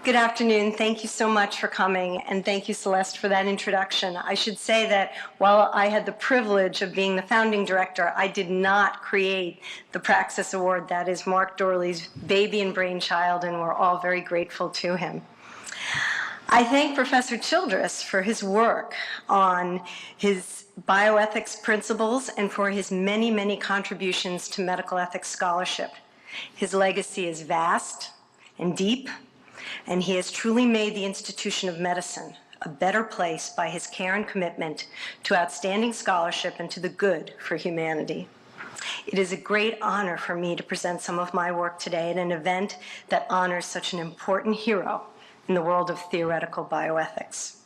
Good afternoon. Thank you so much for coming, and thank you, Celeste, for that introduction. I should say that while I had the privilege of being the founding director, I did not create the Praxis Award. That is Mark Dorley's baby and brainchild, and we're all very grateful to him. I thank Professor Childress for his work on his bioethics principles and for his many, many contributions to medical ethics scholarship. His legacy is vast and deep, and he has truly made the institution of medicine a better place by his care and commitment to outstanding scholarship and to the good for humanity. It is a great honor for me to present some of my work today at an event that honors such an important hero in the world of theoretical bioethics.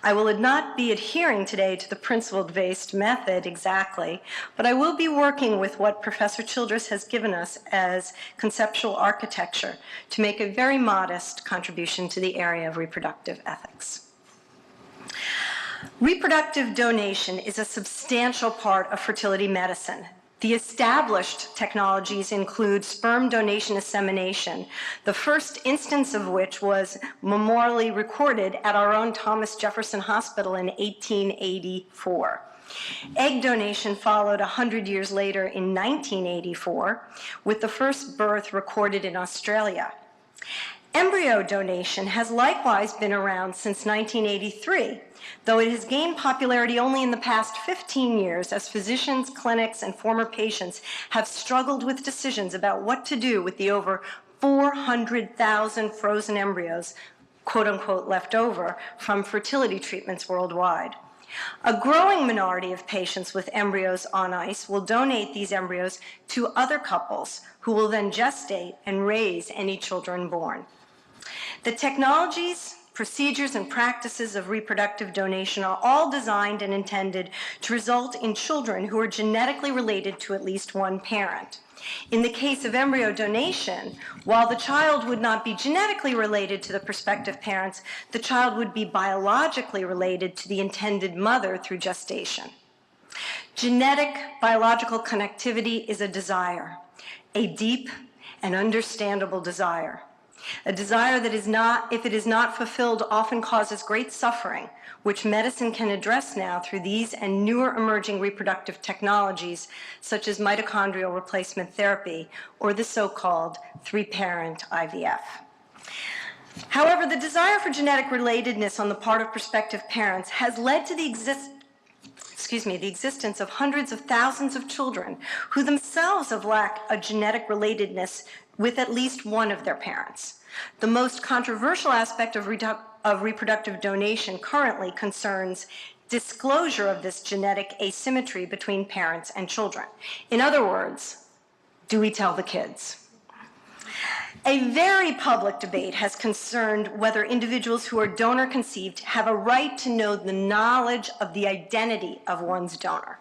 I will not be adhering today to the principle-based method exactly, but I will be working with what Professor Childress has given us as conceptual architecture to make a very modest contribution to the area of reproductive ethics. Reproductive donation is a substantial part of fertility medicine. The established technologies include sperm donation insemination, the first instance of which was memorially recorded at our own Thomas Jefferson Hospital in 1884. Egg donation followed 100 years later in 1984, with the first birth recorded in Australia. Embryo donation has likewise been around since 1983, though it has gained popularity only in the past 15 years as physicians, clinics, and former patients have struggled with decisions about what to do with the over 400,000 frozen embryos, quote unquote, left over from fertility treatments worldwide. A growing minority of patients with embryos on ice will donate these embryos to other couples who will then gestate and raise any children born. The technologies, procedures, and practices of reproductive donation are all designed and intended to result in children who are genetically related to at least one parent. In the case of embryo donation, while the child would not be genetically related to the prospective parents, the child would be biologically related to the intended mother through gestation. Genetic biological connectivity is a desire, a deep and understandable desire. A desire that is not, if it is not fulfilled, often causes great suffering, which medicine can address now through these and newer emerging reproductive technologies, such as mitochondrial replacement therapy or the so-called three-parent IVF. However, the desire for genetic relatedness on the part of prospective parents has led to the existence of hundreds of thousands of children who themselves have lacked a genetic relatedness with at least one of their parents. The most controversial aspect of reproductive donation currently concerns disclosure of this genetic asymmetry between parents and children. In other words, do we tell the kids? A very public debate has concerned whether individuals who are donor conceived have a right to know the knowledge of the identity of one's donor.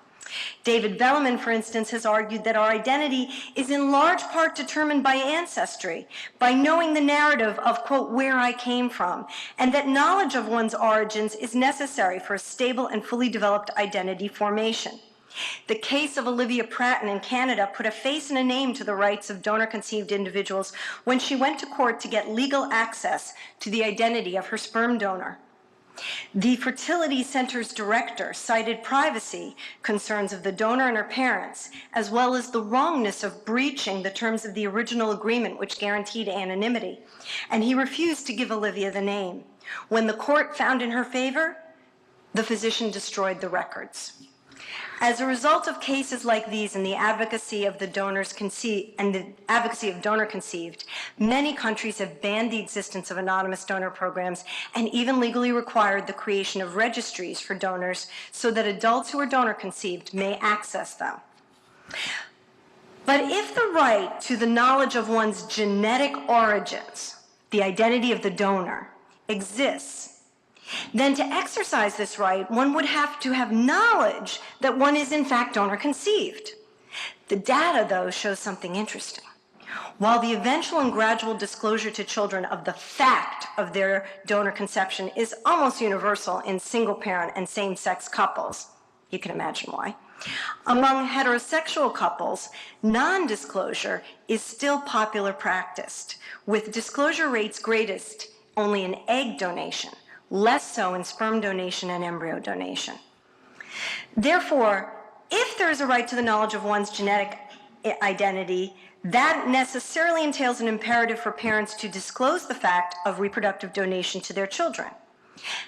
David Velleman, for instance, has argued that our identity is in large part determined by ancestry, by knowing the narrative of, quote, where I came from, and that knowledge of one's origins is necessary for a stable and fully developed identity formation. The case of Olivia Pratton in Canada put a face and a name to the rights of donor-conceived individuals when she went to court to get legal access to the identity of her sperm donor. The Fertility Center's director cited privacy concerns of the donor and her parents, as well as the wrongness of breaching the terms of the original agreement which guaranteed anonymity, and he refused to give Olivia the name. When the court found in her favor, the physician destroyed the records. As a result of cases like these and the advocacy of donor conceived, many countries have banned the existence of anonymous donor programs and even legally required the creation of registries for donors so that adults who are donor conceived may access them. But if the right to the knowledge of one's genetic origins, the identity of the donor, exists, then to exercise this right, one would have to have knowledge that one is in fact donor conceived. The data, though, shows something interesting. While the eventual and gradual disclosure to children of the fact of their donor conception is almost universal in single-parent and same-sex couples, you can imagine why, among heterosexual couples, non-disclosure is still popular practice, with disclosure rates greatest only in egg donation, less so in sperm donation and embryo donation. Therefore, if there is a right to the knowledge of one's genetic identity, that necessarily entails an imperative for parents to disclose the fact of reproductive donation to their children.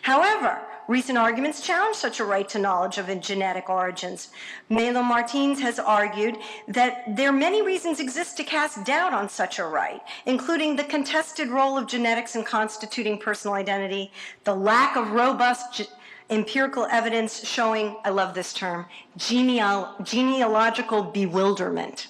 However, recent arguments challenge such a right to knowledge of genetic origins. Melo Martins has argued that there many reasons exist to cast doubt on such a right, including the contested role of genetics in constituting personal identity, the lack of robust empirical evidence showing, I love this term, genealogical bewilderment.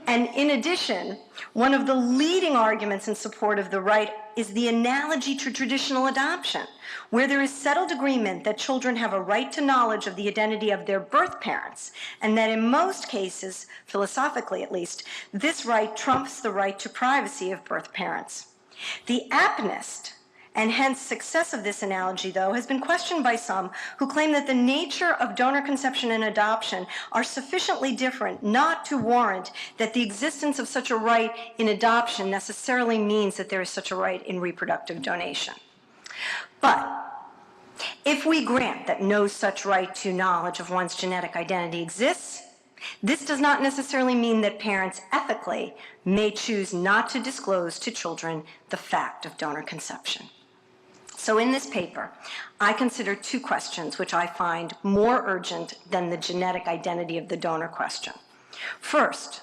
And in addition, one of the leading arguments in support of the right is the analogy to traditional adoption, where there is settled agreement that children have a right to knowledge of the identity of their birth parents, and that in most cases, philosophically at least, this right trumps the right to privacy of birth parents. The aptness and hence success of this analogy, though, has been questioned by some who claim that the nature of donor conception and adoption are sufficiently different not to warrant that the existence of such a right in adoption necessarily means that there is such a right in reproductive donation. But if we grant that no such right to knowledge of one's genetic identity exists, this does not necessarily mean that parents ethically may choose not to disclose to children the fact of donor conception. So in this paper, I consider two questions which I find more urgent than the genetic identity of the donor question. First,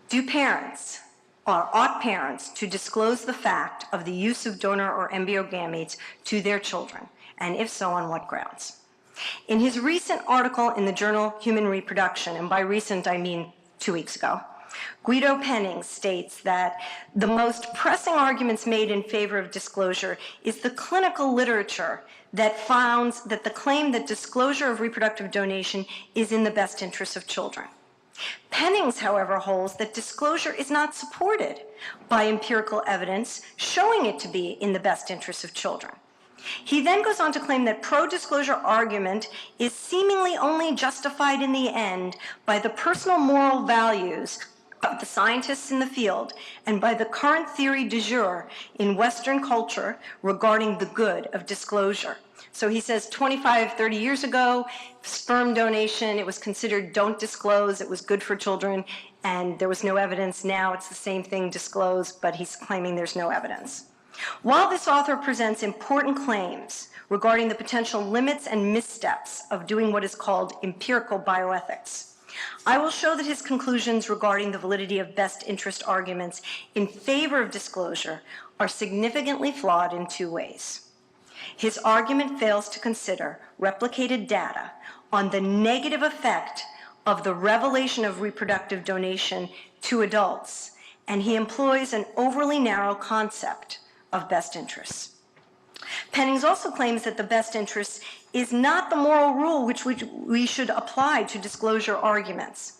do parents or ought parents to disclose the fact of the use of donor or embryo gametes to their children, and if so, on what grounds? In his recent article in the journal Human Reproduction, and by recent I mean 2 weeks ago, Guido Pennings states that the most pressing arguments made in favor of disclosure is the clinical literature that founds that the claim that disclosure of reproductive donation is in the best interests of children. Pennings, however, holds that disclosure is not supported by empirical evidence showing it to be in the best interests of children. He then goes on to claim that pro-disclosure argument is seemingly only justified in the end by the personal moral values of the scientists in the field and by the current theory du jour in Western culture regarding the good of disclosure. So he says 25, 30 years ago, sperm donation, it was considered don't disclose, it was good for children, and there was no evidence. Now it's the same thing, disclose, but he's claiming there's no evidence. While this author presents important claims regarding the potential limits and missteps of doing what is called empirical bioethics, I will show that his conclusions regarding the validity of best interest arguments in favor of disclosure are significantly flawed in two ways. His argument fails to consider replicated data on the negative effect of the revelation of reproductive donation to adults, and he employs an overly narrow concept of best interests. Pennings also claims that the best interest is not the moral rule which we should apply to disclosure arguments.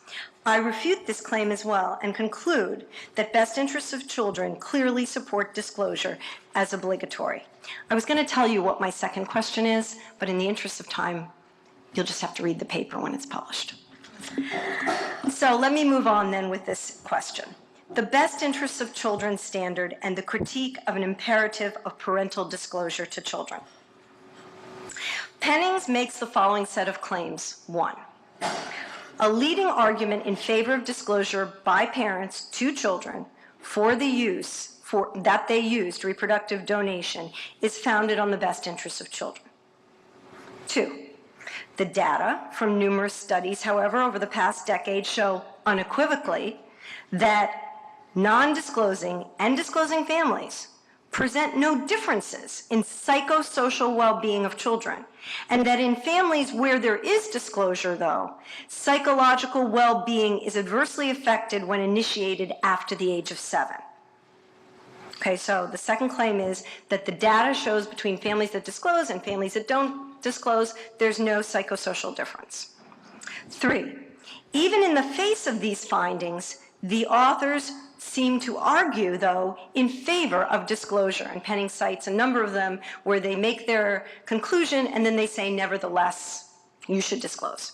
I refute this claim as well and conclude that best interests of children clearly support disclosure as obligatory. I was going to tell you what my second question is, but in the interest of time, you'll just have to read the paper when it's published. So let me move on then with this question. The best interests of children standard and the critique of an imperative of parental disclosure to children. Pennings makes the following set of claims. 1, a leading argument in favor of disclosure by parents to children for the use that they used reproductive donation is founded on the best interests of children. 2, the data from numerous studies, however, over the past decade show unequivocally that non-disclosing and disclosing families present no differences in psychosocial well-being of children, and that in families where there is disclosure, though, psychological well-being is adversely affected when initiated after the age of 7. Okay, so the second claim is that the data shows between families that disclose and families that don't disclose, there's no psychosocial difference. 3, even in the face of these findings, the authors seem to argue, though, in favor of disclosure. And Pennings cites a number of them where they make their conclusion and then they say, nevertheless, you should disclose.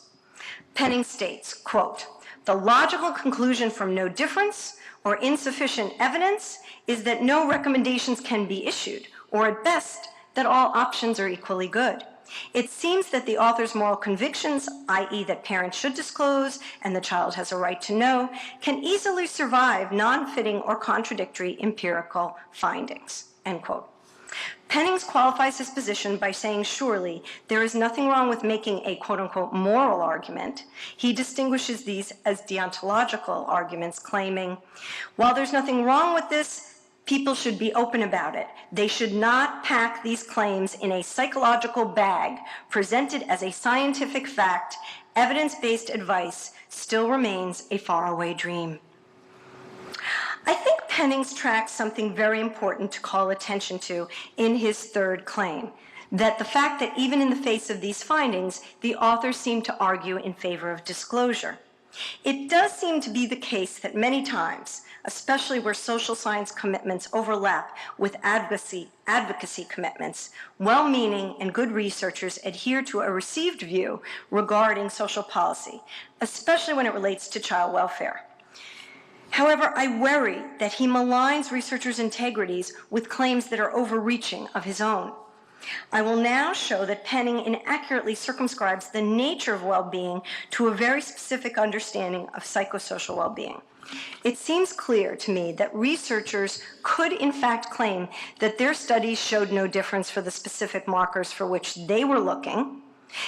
Pennings states, quote, the logical conclusion from no difference or insufficient evidence is that no recommendations can be issued, or at best, that all options are equally good. It seems that the author's moral convictions, i.e. that parents should disclose and the child has a right to know, can easily survive non-fitting or contradictory empirical findings, end quote. Pennings qualifies his position by saying, surely, there is nothing wrong with making a quote-unquote moral argument. He distinguishes these as deontological arguments, claiming, while there's nothing wrong with this, people should be open about it. They should not pack these claims in a psychological bag presented as a scientific fact. Evidence-based advice still remains a faraway dream. I think Pennings tracks something very important to call attention to in his third claim, that the fact that even in the face of these findings, the authors seem to argue in favor of disclosure. It does seem to be the case that many times, especially where social science commitments overlap with advocacy commitments, well-meaning and good researchers adhere to a received view regarding social policy, especially when it relates to child welfare. However, I worry that he maligns researchers' integrities with claims that are overreaching of his own. I will now show that Penning inaccurately circumscribes the nature of well-being to a very specific understanding of psychosocial well-being. It seems clear to me that researchers could in fact claim that their studies showed no difference for the specific markers for which they were looking,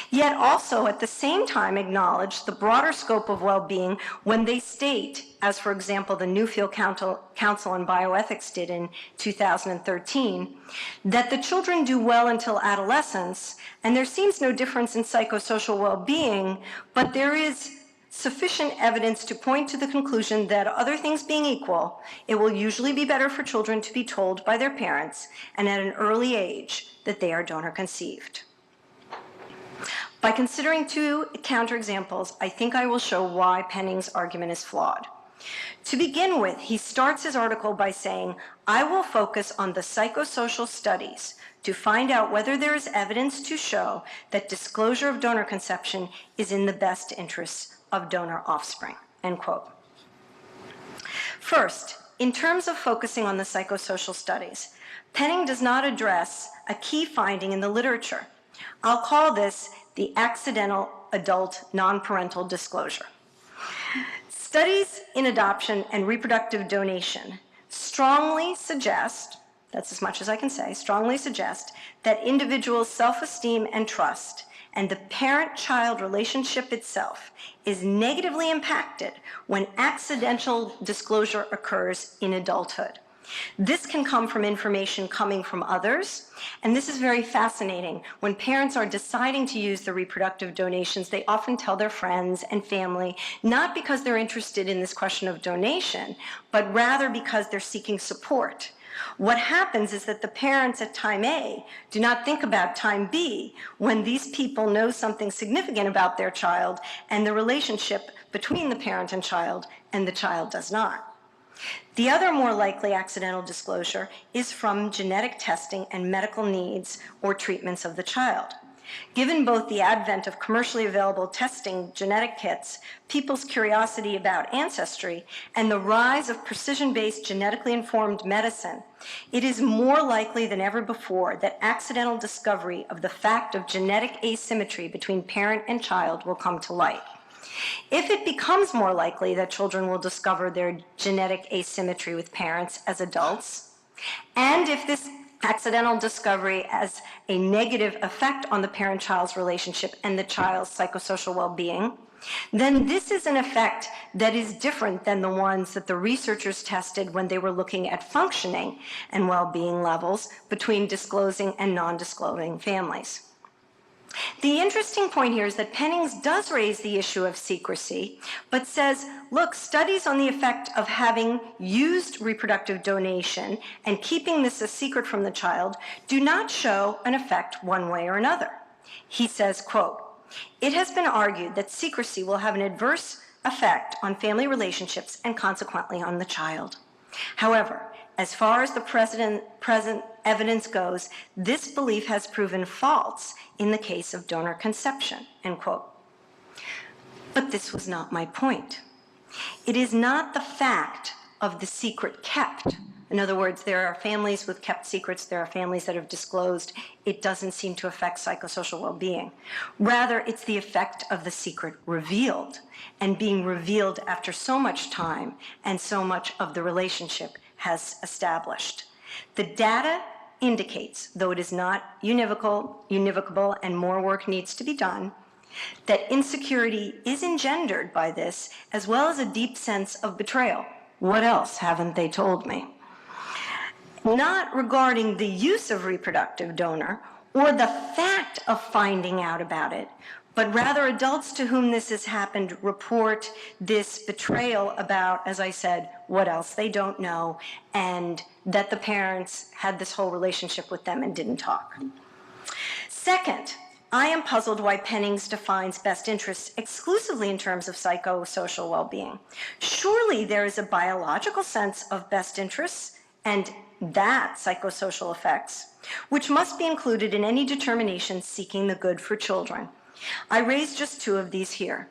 yet also at the same time acknowledge the broader scope of well-being when they state, as for example the Newfield Council on Bioethics did in 2013, that the children do well until adolescence, and there seems no difference in psychosocial well-being, but there is sufficient evidence to point to the conclusion that, other things being equal, it will usually be better for children to be told by their parents and at an early age that they are donor conceived. By considering two counterexamples, I think I will show why Penning's argument is flawed. To begin with, he starts his article by saying, I will focus on the psychosocial studies to find out whether there is evidence to show that disclosure of donor conception is in the best interests of donor offspring, end quote. First, in terms of focusing on the psychosocial studies, Penning does not address a key finding in the literature. I'll call this the accidental adult non-parental disclosure. Studies in adoption and reproductive donation strongly suggest, that's as much as I can say, strongly suggest that individuals' self-esteem and trust and the parent-child relationship itself is negatively impacted when accidental disclosure occurs in adulthood. This can come from information coming from others, and this is very fascinating. When parents are deciding to use the reproductive donations, they often tell their friends and family, not because they're interested in this question of donation, but rather because they're seeking support. What happens is that the parents at time A do not think about time B when these people know something significant about their child and the relationship between the parent and the child does not. The other more likely accidental disclosure is from genetic testing and medical needs or treatments of the child. Given both the advent of commercially available testing genetic kits, people's curiosity about ancestry, and the rise of precision-based genetically informed medicine, it is more likely than ever before that accidental discovery of the fact of genetic asymmetry between parent and child will come to light. If it becomes more likely that children will discover their genetic asymmetry with parents as adults, and if this accidental discovery has a negative effect on the parent-child's relationship and the child's psychosocial well-being, then this is an effect that is different than the ones that the researchers tested when they were looking at functioning and well-being levels between disclosing and non-disclosing families. The interesting point here is that Pennings does raise the issue of secrecy, but says, look, studies on the effect of having used reproductive donation and keeping this a secret from the child do not show an effect one way or another. He says, quote, it has been argued that secrecy will have an adverse effect on family relationships and consequently on the child. However, as far as the present evidence goes, this belief has proven false in the case of donor conception, end quote. But this was not my point. It is not the fact of the secret kept. In other words, there are families with kept secrets, there are families that have disclosed. It doesn't seem to affect psychosocial well-being. Rather, it's the effect of the secret revealed, and being revealed after so much time and so much of the relationship has established. The data indicates, though it is not univocable and more work needs to be done, that insecurity is engendered by this, as well as a deep sense of betrayal. What else haven't they told me? Not regarding the use of reproductive donor or the fact of finding out about it, but rather adults to whom this has happened report this betrayal about, as I said, what else they don't know, and that the parents had this whole relationship with them and didn't talk. Second, I am puzzled why Pennings defines best interests exclusively in terms of psychosocial well-being. Surely there is a biological sense of best interests and that psychosocial effects, which must be included in any determination seeking the good for children. I raise just two of these here.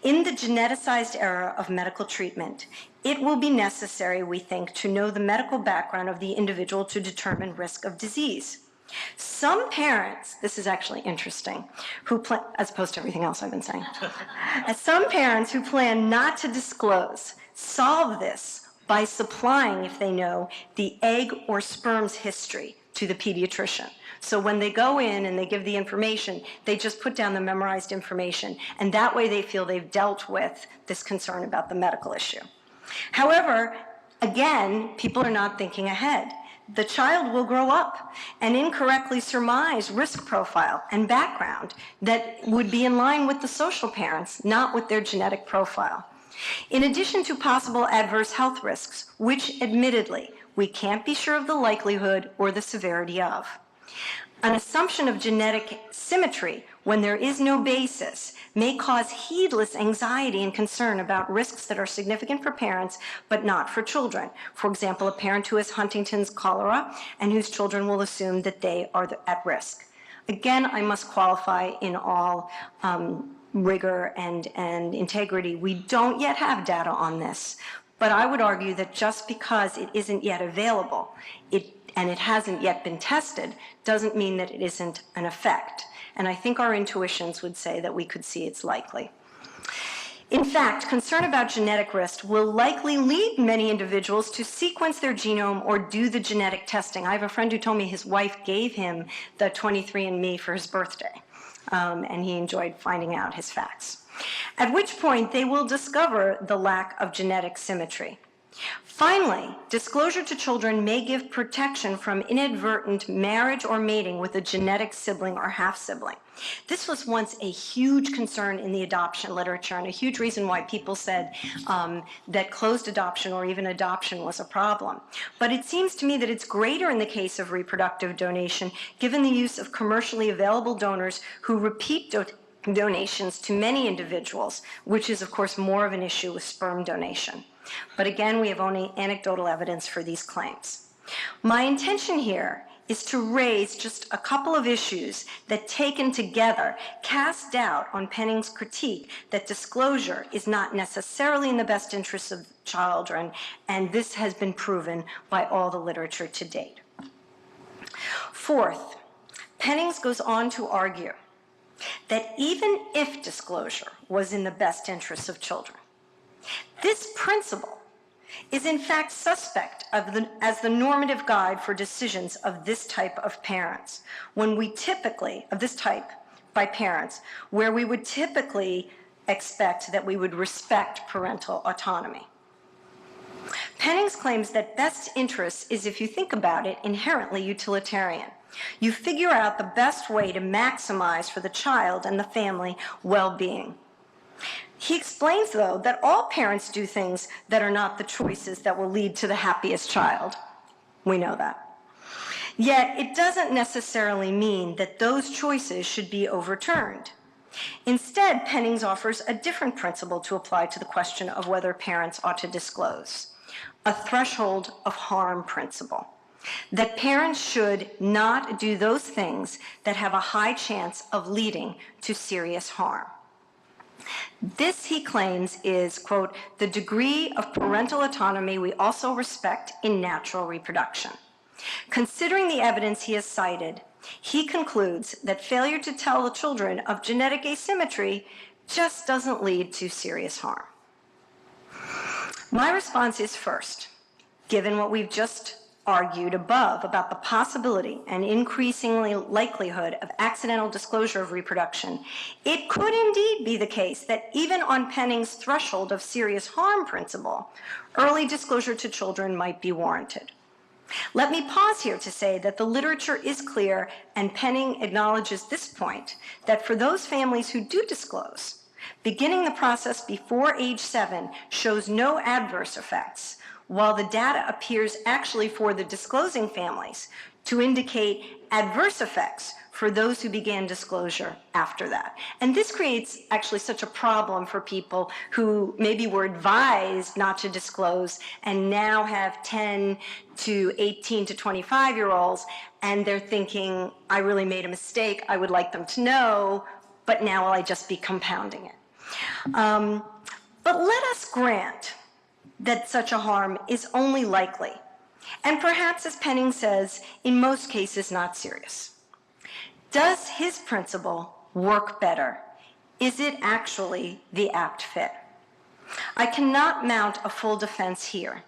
In the geneticized era of medical treatment, it will be necessary, we think, to know the medical background of the individual to determine risk of disease. Some parents, this is actually interesting, as opposed to everything else I've been saying, some parents who plan not to disclose solve this by supplying, if they know, the egg or sperm's history to the pediatrician. So when they go in and they give the information, they just put down the memorized information, and that way they feel they've dealt with this concern about the medical issue. However, again, people are not thinking ahead. The child will grow up and incorrectly surmise risk profile and background that would be in line with the social parents, not with their genetic profile. In addition to possible adverse health risks, which admittedly we can't be sure of the likelihood or the severity of. An assumption of genetic symmetry when there is no basis may cause heedless anxiety and concern about risks that are significant for parents but not for children. For example, a parent who has Huntington's cholera and whose children will assume that they are at risk. Again, I must qualify in all rigor and integrity. We don't yet have data on this, but I would argue that just because it isn't yet available and it hasn't yet been tested doesn't mean that it isn't an effect. And I think our intuitions would say that we could see it's likely. In fact, concern about genetic risk will likely lead many individuals to sequence their genome or do the genetic testing. I have a friend who told me his wife gave him the 23andMe for his birthday, and he enjoyed finding out his facts. At which point they will discover the lack of genetic symmetry. Finally, disclosure to children may give protection from inadvertent marriage or mating with a genetic sibling or half-sibling. This was once a huge concern in the adoption literature and a huge reason why people said that closed adoption or even adoption was a problem. But it seems to me that it's greater in the case of reproductive donation, given the use of commercially available donors who repeat donations to many individuals, which is, of course, more of an issue with sperm donation. But again, we have only anecdotal evidence for these claims. My intention here is to raise just a couple of issues that, taken together, cast doubt on Pennings' critique that disclosure is not necessarily in the best interests of children, and this has been proven by all the literature to date. Fourth, Pennings goes on to argue that even if disclosure was in the best interests of children, this principle is in fact suspect as the normative guide for decisions of this type of parents, when we typically, of this type by parents, where we would typically expect that we would respect parental autonomy. Pennings claims that best interests is, if you think about it, inherently utilitarian. You figure out the best way to maximize for the child and the family well-being. He explains, though, that all parents do things that are not the choices that will lead to the happiest child. We know that. Yet, it doesn't necessarily mean that those choices should be overturned. Instead, Pennings offers a different principle to apply to the question of whether parents ought to disclose, a threshold of harm principle, that parents should not do those things that have a high chance of leading to serious harm. This, he claims, is, quote, the degree of parental autonomy we also respect in natural reproduction. Considering the evidence he has cited, he concludes that failure to tell the children of genetic asymmetry just doesn't lead to serious harm. My response is, first, given what we've just argued above about the possibility and increasingly likelihood of accidental disclosure of reproduction, it could indeed be the case that even on Penning's threshold of serious harm principle, early disclosure to children might be warranted. Let me pause here to say that the literature is clear, and Penning acknowledges this point, that for those families who do disclose, beginning the process before age 7 shows no adverse effects, while the data appears actually for the disclosing families to indicate adverse effects for those who began disclosure after that. And this creates actually such a problem for people who maybe were advised not to disclose and now have 10 to 18 to 25-year-olds, and they're thinking, I really made a mistake, I would like them to know, but now will I just be compounding it? But let us grant that such a harm is only likely, and perhaps, as Penning says, in most cases not serious. Does his principle work better? Is it actually the apt fit? I cannot mount a full defense here,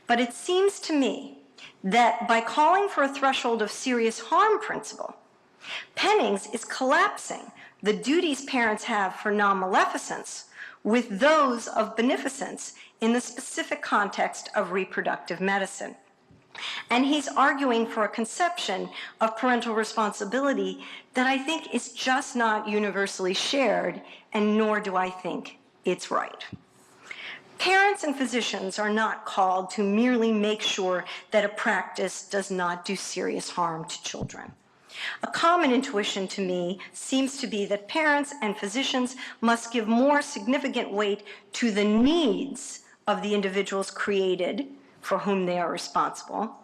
but it seems to me that by calling for a threshold of serious harm principle, Pennings is collapsing the duties parents have for non-maleficence with those of beneficence in the specific context of reproductive medicine. And he's arguing for a conception of parental responsibility that I think is just not universally shared, and nor do I think it's right. Parents and physicians are not called to merely make sure that a practice does not do serious harm to children. A common intuition to me seems to be that parents and physicians must give more significant weight to the needs of the individuals created for whom they are responsible,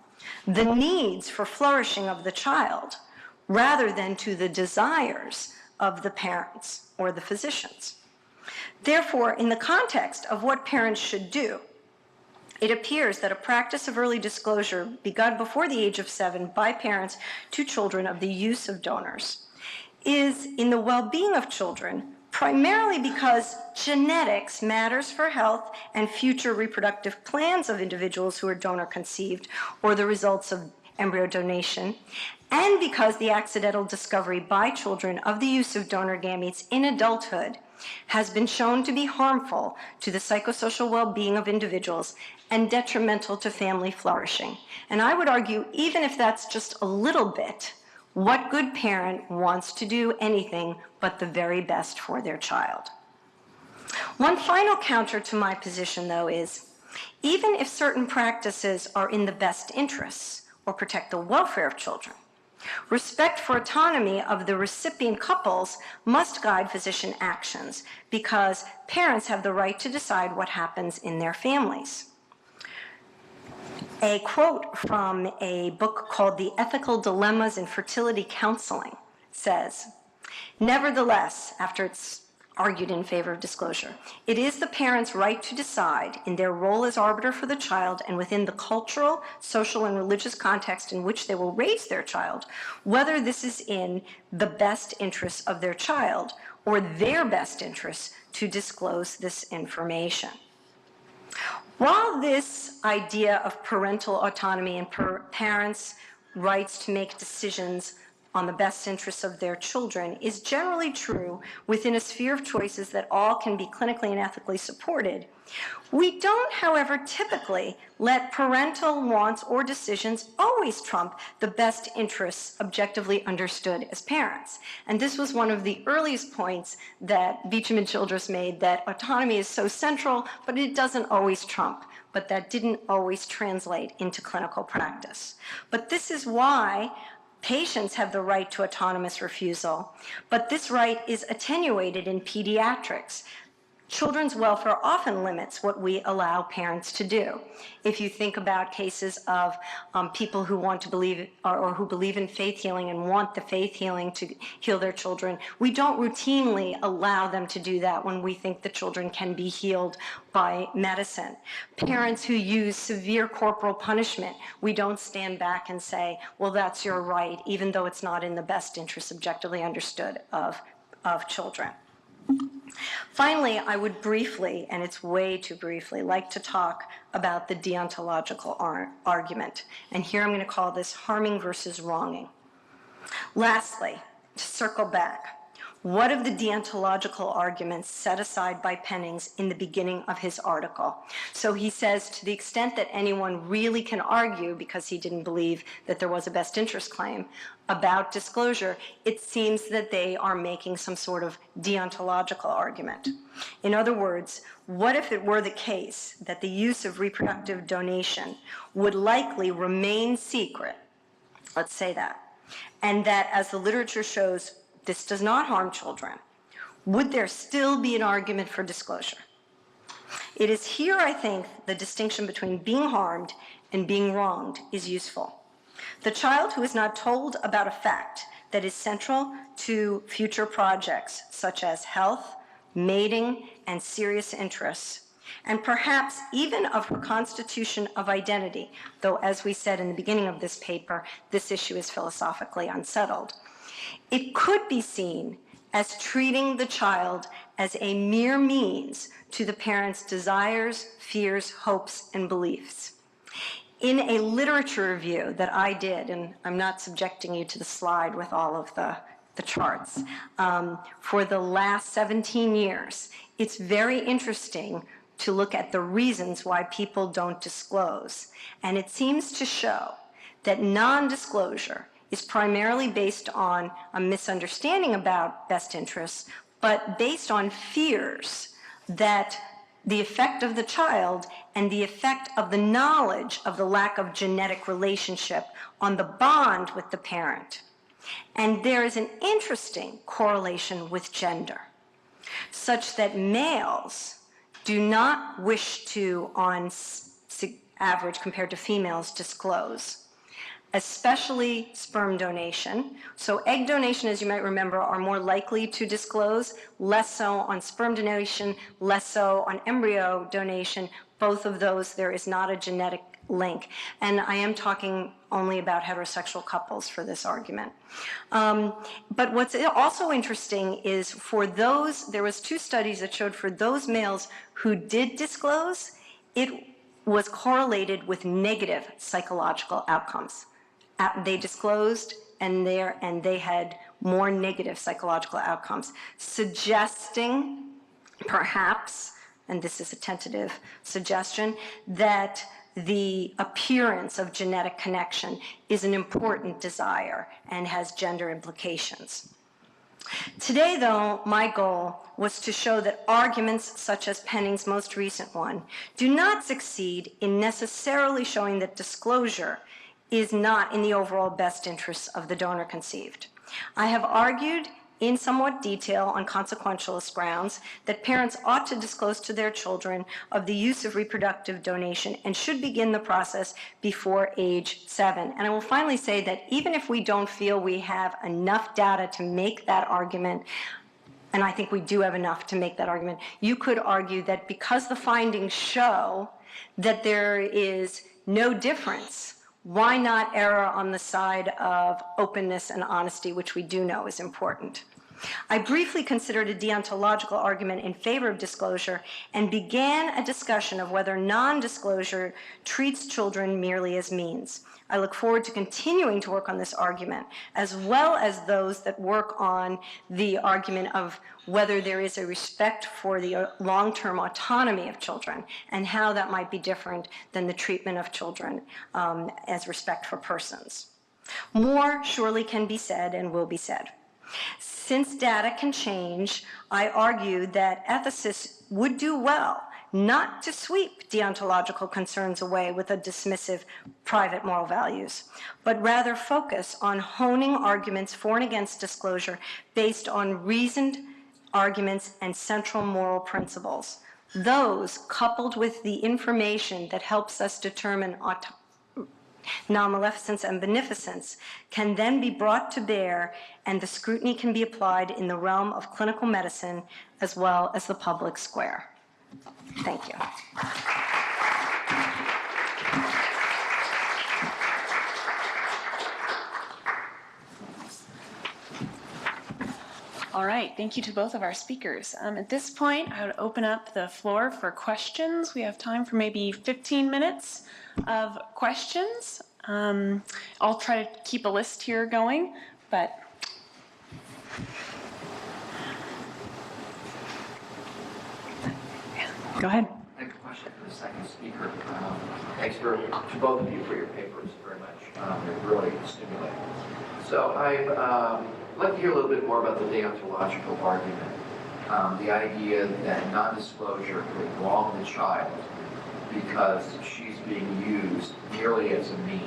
the needs for flourishing of the child, rather than to the desires of the parents or the physicians. Therefore, in the context of what parents should do, it appears that a practice of early disclosure begun before the age of 7 by parents to children of the use of donors is in the well-being of children, primarily because genetics matters for health and future reproductive plans of individuals who are donor conceived or the results of embryo donation, and because the accidental discovery by children of the use of donor gametes in adulthood has been shown to be harmful to the psychosocial well-being of individuals and detrimental to family flourishing. And I would argue, even if that's just a little bit, what good parent wants to do anything but the very best for their child? One final counter to my position, though, is even if certain practices are in the best interests or protect the welfare of children, respect for autonomy of the recipient couples must guide physician actions because parents have the right to decide what happens in their families. A quote from a book called The Ethical Dilemmas in Fertility Counseling says, nevertheless, after it's argued in favor of disclosure, it is the parent's right to decide in their role as arbiter for the child and within the cultural, social, and religious context in which they will raise their child, whether this is in the best interests of their child or their best interests to disclose this information. While this idea of parental autonomy and parents' rights to make decisions on the best interests of their children is generally true within a sphere of choices that all can be clinically and ethically supported, we don't, however, typically let parental wants or decisions always trump the best interests objectively understood as parents. And this was one of the earliest points that Beecham and Childress made, that autonomy is so central, but it doesn't always trump. But that didn't always translate into clinical practice. But this is why patients have the right to autonomous refusal, but this right is attenuated in pediatrics Children's welfare often limits what we allow parents to do. If you think about cases of people who want to believe or who believe in faith healing and want the faith healing to heal their children, we don't routinely allow them to do that when we think the children can be healed by medicine. Parents who use severe corporal punishment, we don't stand back and say, well, that's your right, even though it's not in the best interest objectively understood of children. Finally, I would briefly, and it's way too briefly, like to talk about the deontological argument. And here I'm going to call this harming versus wronging. Lastly, to circle back, what of the deontological arguments set aside by Pennings in the beginning of his article? So he says, to the extent that anyone really can argue, because he didn't believe that there was a best interest claim about disclosure, it seems that they are making some sort of deontological argument. In other words, what if it were the case that the use of reproductive donation would likely remain secret, let's say that, and that, as the literature shows, this does not harm children? Would there still be an argument for disclosure? It is here, I think, the distinction between being harmed and being wronged is useful. The child who is not told about a fact that is central to future projects, such as health, mating, and serious interests, and perhaps even of her constitution of identity, though, as we said in the beginning of this paper, this issue is philosophically unsettled. It could be seen as treating the child as a mere means to the parent's desires, fears, hopes, and beliefs. In a literature review that I did, and I'm not subjecting you to the slide with all of the charts, for the last 17 years, it's very interesting to look at the reasons why people don't disclose. And it seems to show that non-disclosure is primarily based on a misunderstanding about best interests, but based on fears that the effect of the child and the effect of the knowledge of the lack of genetic relationship on the bond with the parent. And there is an interesting correlation with gender, such that males do not wish to, on average compared to females, disclose, especially sperm donation. So egg donation, as you might remember, are more likely to disclose, less so on sperm donation, less so on embryo donation. Both of those, there is not a genetic link. And I am talking only about heterosexual couples for this argument. But what's also interesting is for those, there was 2 studies that showed for those males who did disclose, it was correlated with negative psychological outcomes. They disclosed and they had more negative psychological outcomes, suggesting perhaps, and this is a tentative suggestion, that the appearance of genetic connection is an important desire and has gender implications. Today, though, my goal was to show that arguments such as Pennings' most recent one do not succeed in necessarily showing that disclosure is not in the overall best interests of the donor conceived. I have argued in somewhat detail on consequentialist grounds that parents ought to disclose to their children of the use of reproductive donation and should begin the process before age 7. And I will finally say that even if we don't feel we have enough data to make that argument, and I think we do have enough to make that argument, you could argue that because the findings show that there is no difference, why not err on the side of openness and honesty, which we do know is important? I briefly considered a deontological argument in favor of disclosure and began a discussion of whether non-disclosure treats children merely as means. I look forward to continuing to work on this argument, as well as those that work on the argument of whether there is a respect for the long-term autonomy of children and how that might be different than the treatment of children as respect for persons. More surely can be said and will be said. Since data can change, I argue that ethicists would do well not to sweep deontological concerns away with a dismissive private moral values, but rather focus on honing arguments for and against disclosure based on reasoned arguments, and central moral principles. Those, coupled with the information that helps us determine non-maleficence and beneficence, can then be brought to bear, and the scrutiny can be applied in the realm of clinical medicine as well as the public square. Thank you. All right, thank you to both of our speakers. At this point, I would open up the floor for questions. We have time for maybe 15 minutes of questions. I'll try to keep a list here going, but. Go ahead. I have a question for the second speaker. Thanks to both of you for your papers very much. They're really stimulating. So I'd like to hear a little bit more about the deontological argument. The idea that non-disclosure could wrong the child because she's being used merely as a means.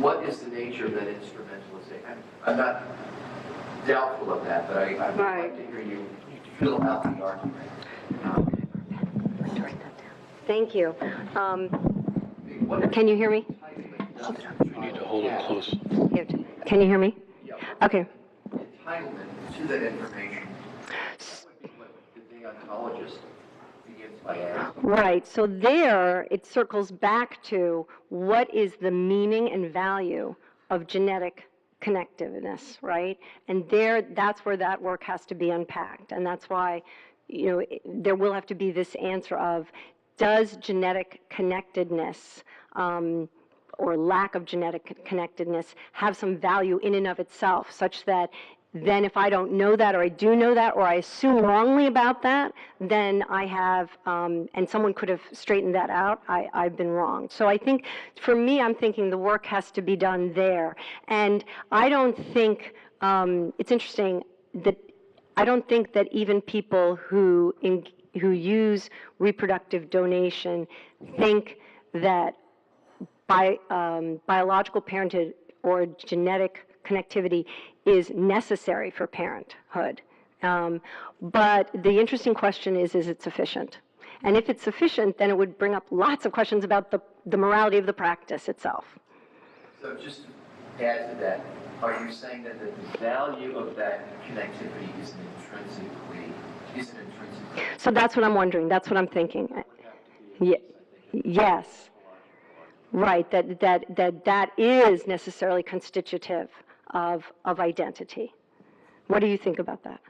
What is the nature of that instrumentalization? I'm not doubtful of that, but I would like to hear you fill out the argument. Thank you. Can you hear me? You need to hold it close. Can you hear me? Yeah. Okay. Entitlement to that information. That would be what the deontologist begins by asking. Right. So there, it circles back to what is the meaning and value of genetic connectiveness, right? And there, that's where that work has to be unpacked. And that's why, there will have to be this answer of, does genetic connectedness or lack of genetic connectedness have some value in and of itself, such that then if I don't know that, or I do know that, or I assume wrongly about that, then I have, and someone could have straightened that out, I've been wrong. So I think, for me, I'm thinking the work has to be done there. And I don't think, it's interesting that I don't think that even people who use reproductive donation think that biological parenthood or genetic connectivity is necessary for parenthood. But the interesting question is it sufficient? And if it's sufficient, then it would bring up lots of questions about the morality of the practice itself. So just to add to that, are you saying that the value of that connectivity is intrinsically? So that's what I'm wondering. That's what I'm thinking. Yes. Right. That is necessarily constitutive of identity. What do you think about that?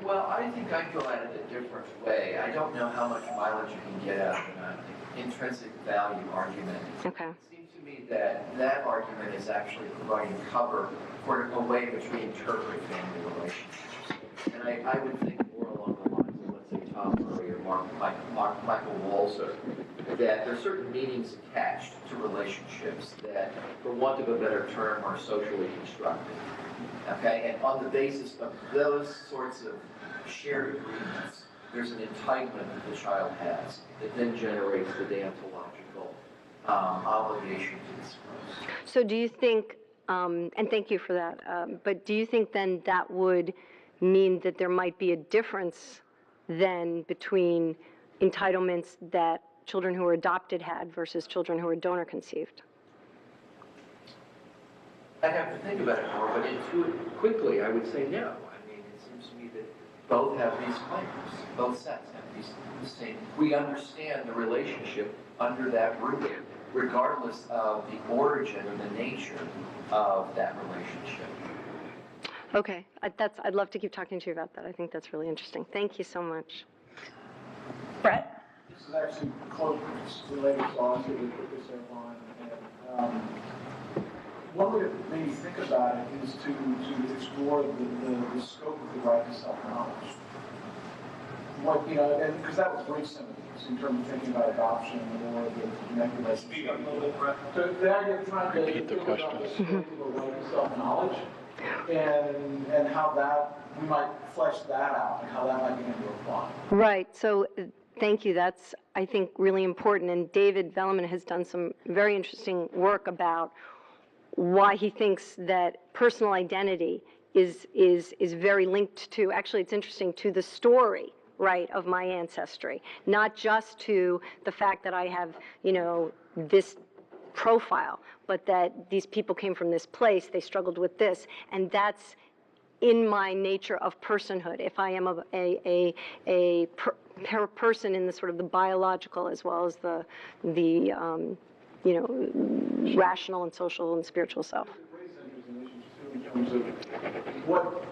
Well, I think I go at it a different way. I don't know how much mileage you can get out of an intrinsic value argument. Okay. It seems to me that argument is actually providing cover for a way in which we interpret family relationships. And I would think more along the lines of, let's say, Tom Murray or Michael Walzer, that there are certain meanings attached to relationships that, for want of a better term, are socially constructed. Okay, and on the basis of those sorts of shared agreements, there's an entitlement that the child has that then generates the deontological obligation to disclose. So do you think, and thank you for that, but do you think then that would mean that there might be a difference then between entitlements that children who are adopted had versus children who are donor conceived? I'd have to think about it more, but quickly I would say no. I mean, it seems to me that both have these claims, both sets have these same. We understand the relationship under that rubric, regardless of the origin or the nature of that relationship. Okay, I'd love to keep talking to you about that. I think that's really interesting. Thank you so much. Brett? This is actually close related to also we put this up on. And, one way to maybe think about it is to explore the scope of the right to self-knowledge. And because that would bridge some of these in terms of thinking about adoption or the connected. Speak up a little bit, Brett. So the idea of trying to think about the scope of the right to self-knowledge and how that, we might flesh that out and how that might begin to apply. Right, so thank you. That's, I think, really important. And David Velleman has done some very interesting work about why he thinks that personal identity is very linked to, actually it's interesting, to the story, right, of my ancestry, not just to the fact that I have, this profile, but that these people came from this place, they struggled with this, and that's in my nature of personhood. If I am a person in the sort of the biological as well as the rational and social and spiritual self. In terms of what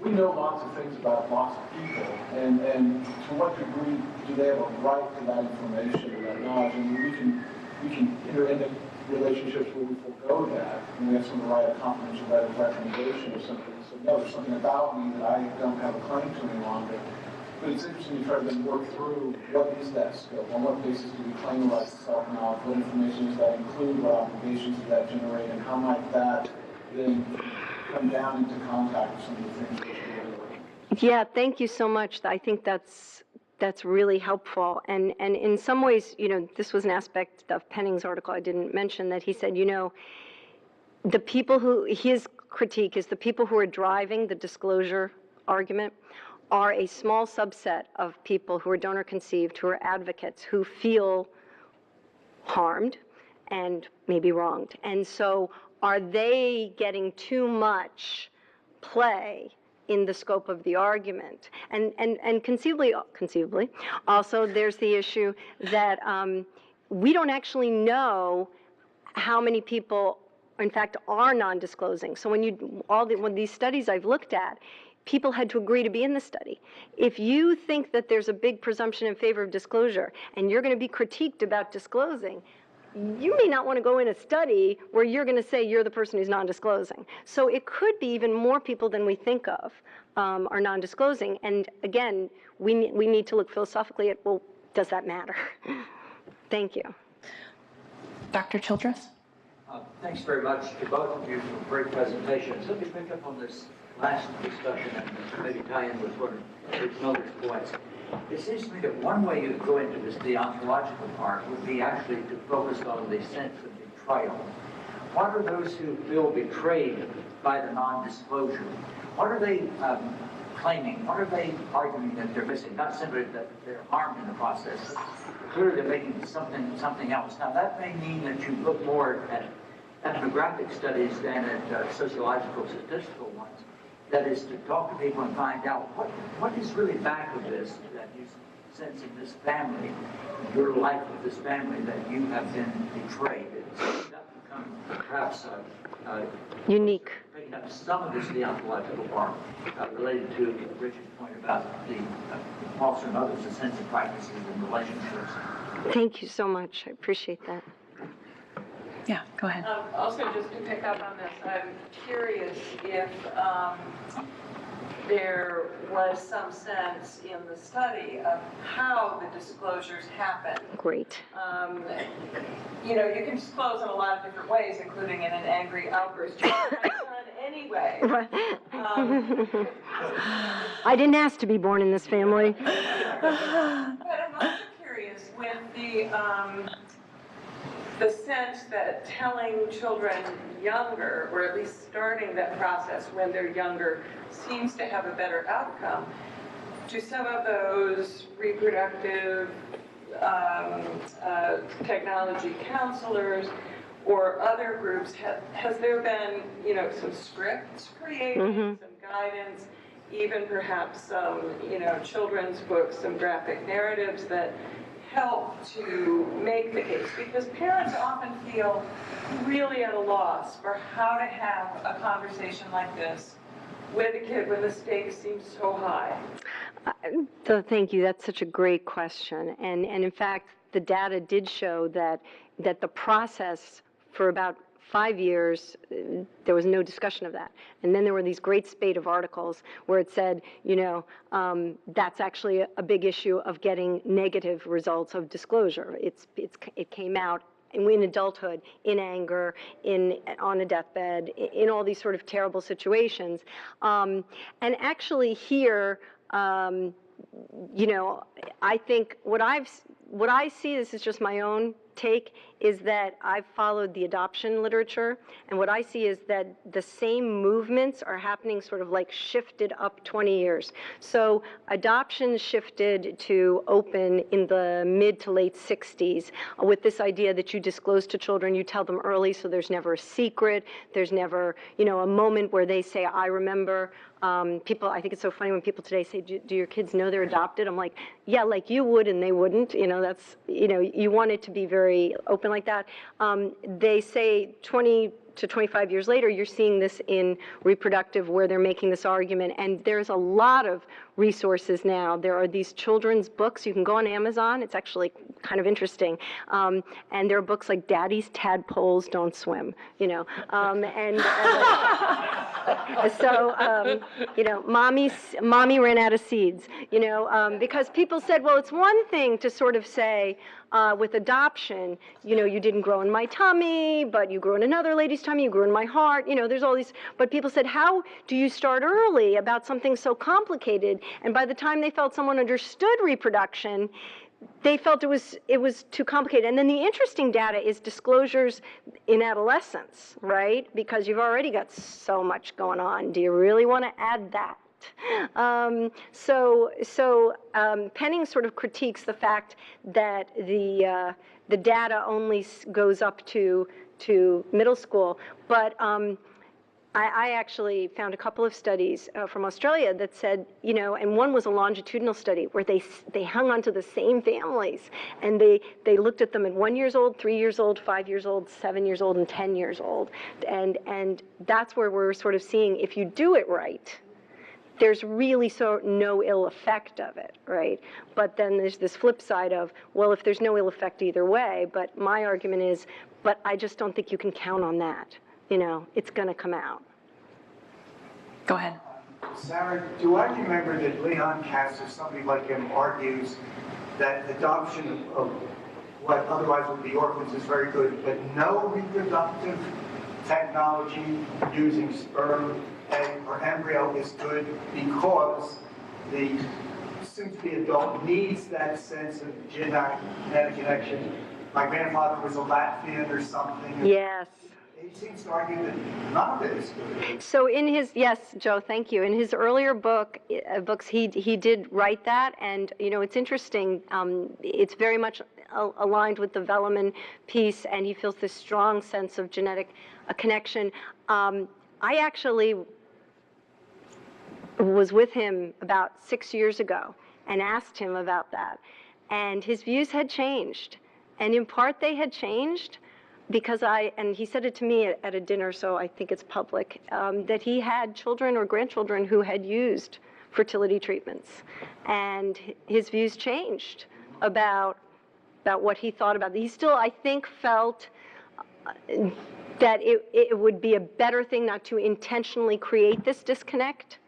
we know, lots of things about lots of people, and to what degree do they have a right to that information or that knowledge? And we can enter into relationships where we forego that, and we have some right of confidential right of recommendation or something. So no, there's something about me that I don't have a claim to any longer. But it's interesting to try to then work through what is that scope, on what basis do we claim the right to self-knowledge, what information does that include, what obligations does that generate, and how might that then come down into contact with some of the things that you're doing. Yeah, thank you so much. I think that's really helpful. And in some ways, this was an aspect of Pennings' article I didn't mention, that he said, the people who, his critique is the people who are driving the disclosure argument are a small subset of people who are donor conceived, who are advocates, who feel harmed and maybe wronged. And so are they getting too much play in the scope of the argument? And conceivably, also there's the issue that we don't actually know how many people, in fact, are non-disclosing. So when these studies I've looked at, people had to agree to be in the study. If you think that there's a big presumption in favor of disclosure and you're going to be critiqued about disclosing, you may not want to go in a study where you're going to say you're the person who's non-disclosing. So it could be even more people than we think of are non-disclosing. And again, we need to look philosophically at, well, does that matter? Thank you. Dr. Childress? Thanks very much to both of you for great presentations. Let me pick up on this last discussion and maybe tie in with one of Miller's points. It seems to me that one way you go into this deontological part would be actually to focus on the sense of betrayal. What are those who feel betrayed by the non-disclosure? What are they claiming? What are they arguing that they're missing? Not simply that they're harmed in the process, but clearly they're making something else. Now that may mean that you look more at ethnographic studies than at sociological, statistical ones. That is to talk to people and find out what is really back of this, that you sense in this family, your life with this family, that you have been betrayed. It's that become perhaps unique. Picking up some of this deontological part related to Richard's point about the foster mothers, the sense of practices and relationships. Thank you so much. I appreciate that. Yeah, go ahead. Also, just to pick up on this, I'm curious if there was some sense in the study of how the disclosures happen. Great. You can disclose in a lot of different ways, including in an angry outburst. You're my son anyway. I didn't ask to be born in this family. But I'm also curious with the sense that telling children younger, or at least starting that process when they're younger, seems to have a better outcome. Do some of those reproductive technology counselors or other groups, has there been, some scripts created, some guidance, even perhaps some, children's books, some graphic narratives that help to make the case? Because parents often feel really at a loss for how to have a conversation like this with a kid when the stakes seem so high. So thank you. That's such a great question. And in fact, the data did show that the process for about 5 years, there was no discussion of that. And then there were these great spate of articles where it said, that's actually a big issue of getting negative results of disclosure. It came out in adulthood, in anger, on a deathbed, in all these sort of terrible situations. And actually here, I think what I see, this is just my own take, is that I've followed the adoption literature, and what I see is that the same movements are happening sort of like shifted up 20 years. So adoption shifted to open in the mid to late 60s with this idea that you disclose to children, you tell them early, so there's never a secret, there's never, you know, a moment where they say, I remember. People, I think it's so funny when people today say, do your kids know they're adopted? I'm like, yeah, like you would and they wouldn't. You know, that's, you know, you want it to be very open like that. They say 20 to 25 years later, you're seeing this in Reproductive where they're making this argument. And there's a lot of resources now. There are these children's books. You can go on Amazon. It's actually kind of interesting. And there are books like Daddy's Tadpoles Don't Swim, you know. So, you know, Mommy ran out of seeds, you know, because people said, well, it's one thing to sort of say, with adoption, you know, you didn't grow in my tummy, but you grew in another lady's tummy, you grew in my heart, you know, there's all these, but people said, how do you start early about something so complicated? And by the time they felt someone understood reproduction, they felt it was too complicated. And then the interesting data is disclosures in adolescence, right? Because you've already got so much going on. Do you really want to add that? Pennings sort of critiques the fact that the data only goes up to middle school, but I actually found a couple of studies from Australia that said, you know, and one was a longitudinal study where they hung onto the same families, and they looked at them at 1 year old, 3 years old, 5 years old, 7 years old, and 10 years old, and that's where we're sort of seeing if you do it right, there's really no ill effect of it, right? But then there's this flip side of, well, if there's no ill effect either way, but my argument is, but I just don't think you can count on that. You know, it's going to come out. Go ahead. Sarah, do I remember that Leon Cass or somebody like him argues that adoption of what otherwise would be orphans is very good, but no reproductive technology using sperm, egg, or embryo is good because the soon-to-be adult needs that sense of genetic connection. My grandfather was a Latvian or something. Yes. He seems to argue that none of it is good. So in his, yes, Joe, thank you. In his earlier books, he did write that, and you know, it's interesting. It's very much aligned with the Velleman piece, and he feels this strong sense of genetic connection. I actually was with him about 6 years ago and asked him about that, and his views had changed, and in part they had changed because and he said it to me at a dinner, so I think it's public, that he had children or grandchildren who had used fertility treatments, and his views changed about what he thought about it. He still, I think, felt that it would be a better thing not to intentionally create this disconnect.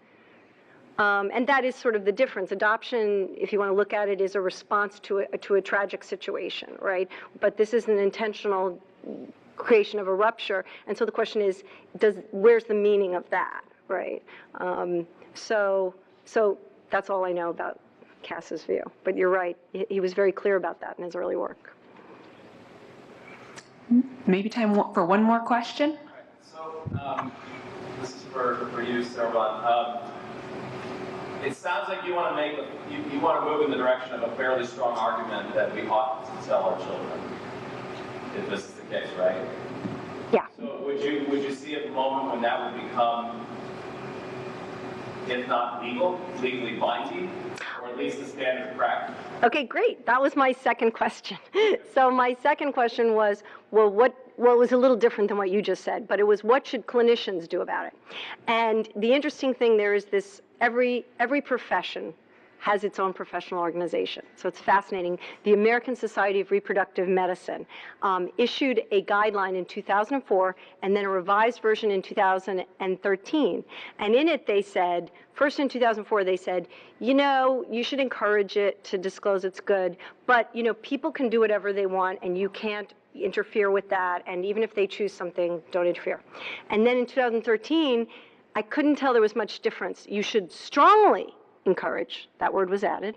And that is sort of the difference. Adoption, if you want to look at it, is a response to a tragic situation, right? But this is an intentional creation of a rupture. And so the question is, where's the meaning of that, right? So that's all I know about Cass's view. But you're right. He was very clear about that in his early work. Maybe time for one more question. So this is for you, Sarah. It sounds like you want to move in the direction of a fairly strong argument that we ought to tell our children, if this is the case, right? Yeah. So would you see at the moment when that would become, if not legally binding, or at least the standard practice? Okay, great. That was my second question. So my second question was, well, what was a little different than what you just said, but it was, what should clinicians do about it? And the interesting thing there is this, every profession has its own professional organization. So it's fascinating. The American Society of Reproductive Medicine issued a guideline in 2004 and then a revised version in 2013. And in it they said, first in 2004 they said, you know, you should encourage it to disclose it's good, but you know, people can do whatever they want and you can't interfere with that, and even if they choose something, don't interfere. And then in 2013, I couldn't tell there was much difference. You should strongly encourage, that word was added,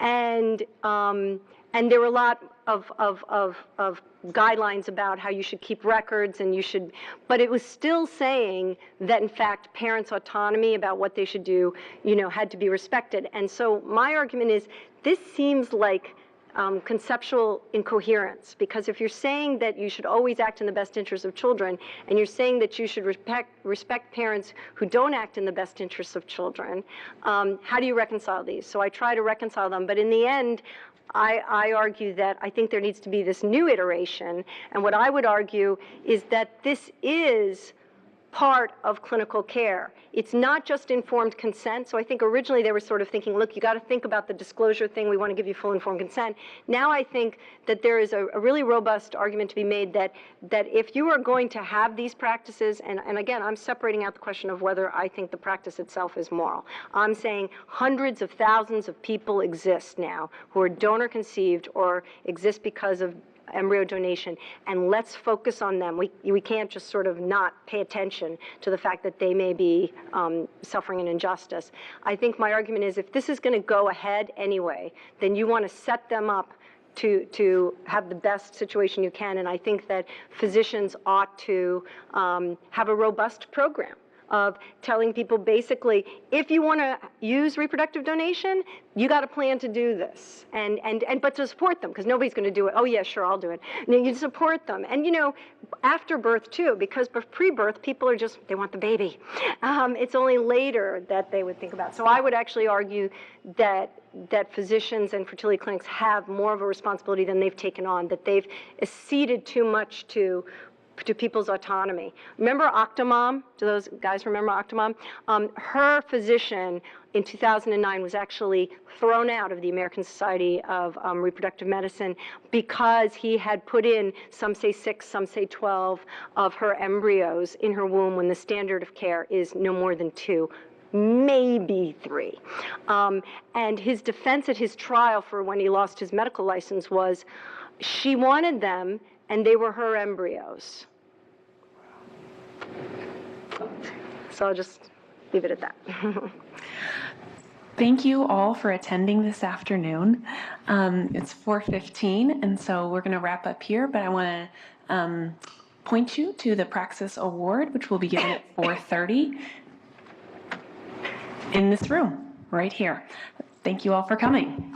and there were a lot of guidelines about how you should keep records and you should, but it was still saying that in fact parents' autonomy about what they should do, had to be respected. And so my argument is this seems like conceptual incoherence, because if you're saying that you should always act in the best interest of children, and you're saying that you should respect parents who don't act in the best interests of children, how do you reconcile these? So I try to reconcile them, but in the end, I argue that I think there needs to be this new iteration, and what I would argue is that this is part of clinical care. It's not just informed consent. So I think originally they were sort of thinking, look, you got to think about the disclosure thing. We want to give you full informed consent. Now I think that there is a really robust argument to be made that if you are going to have these practices, and again, I'm separating out the question of whether I think the practice itself is moral. I'm saying hundreds of thousands of people exist now who are donor conceived or exist because of embryo donation, and let's focus on them. We can't just sort of not pay attention to the fact that they may be suffering an injustice. I think my argument is if this is going to go ahead anyway, then you want to set them up to have the best situation you can, and I think that physicians ought to have a robust program of telling people basically, if you want to use reproductive donation, you got a plan to do this, but to support them, because nobody's going to do it. Oh yeah, sure, I'll do it. You support them, and after birth too, because pre-birth people are just, they want the baby. It's only later that they would think about. So I would actually argue that physicians and fertility clinics have more of a responsibility than they've taken on, that they've ceded too much to people's autonomy. Remember Octomom? Do those guys remember Octomom? Her physician in 2009 was actually thrown out of the American Society of Reproductive Medicine because he had put in, some say 6, some say 12, of her embryos in her womb when the standard of care is no more than 2. Maybe 3. And his defense at his trial for when he lost his medical license was, she wanted them and they were her embryos. So I'll just leave it at that. Thank you all for attending this afternoon. It's 4:15, and so we're going to wrap up here, but I want to point you to the Praxis Award, which will be given at 4:30 in this room, right here. Thank you all for coming.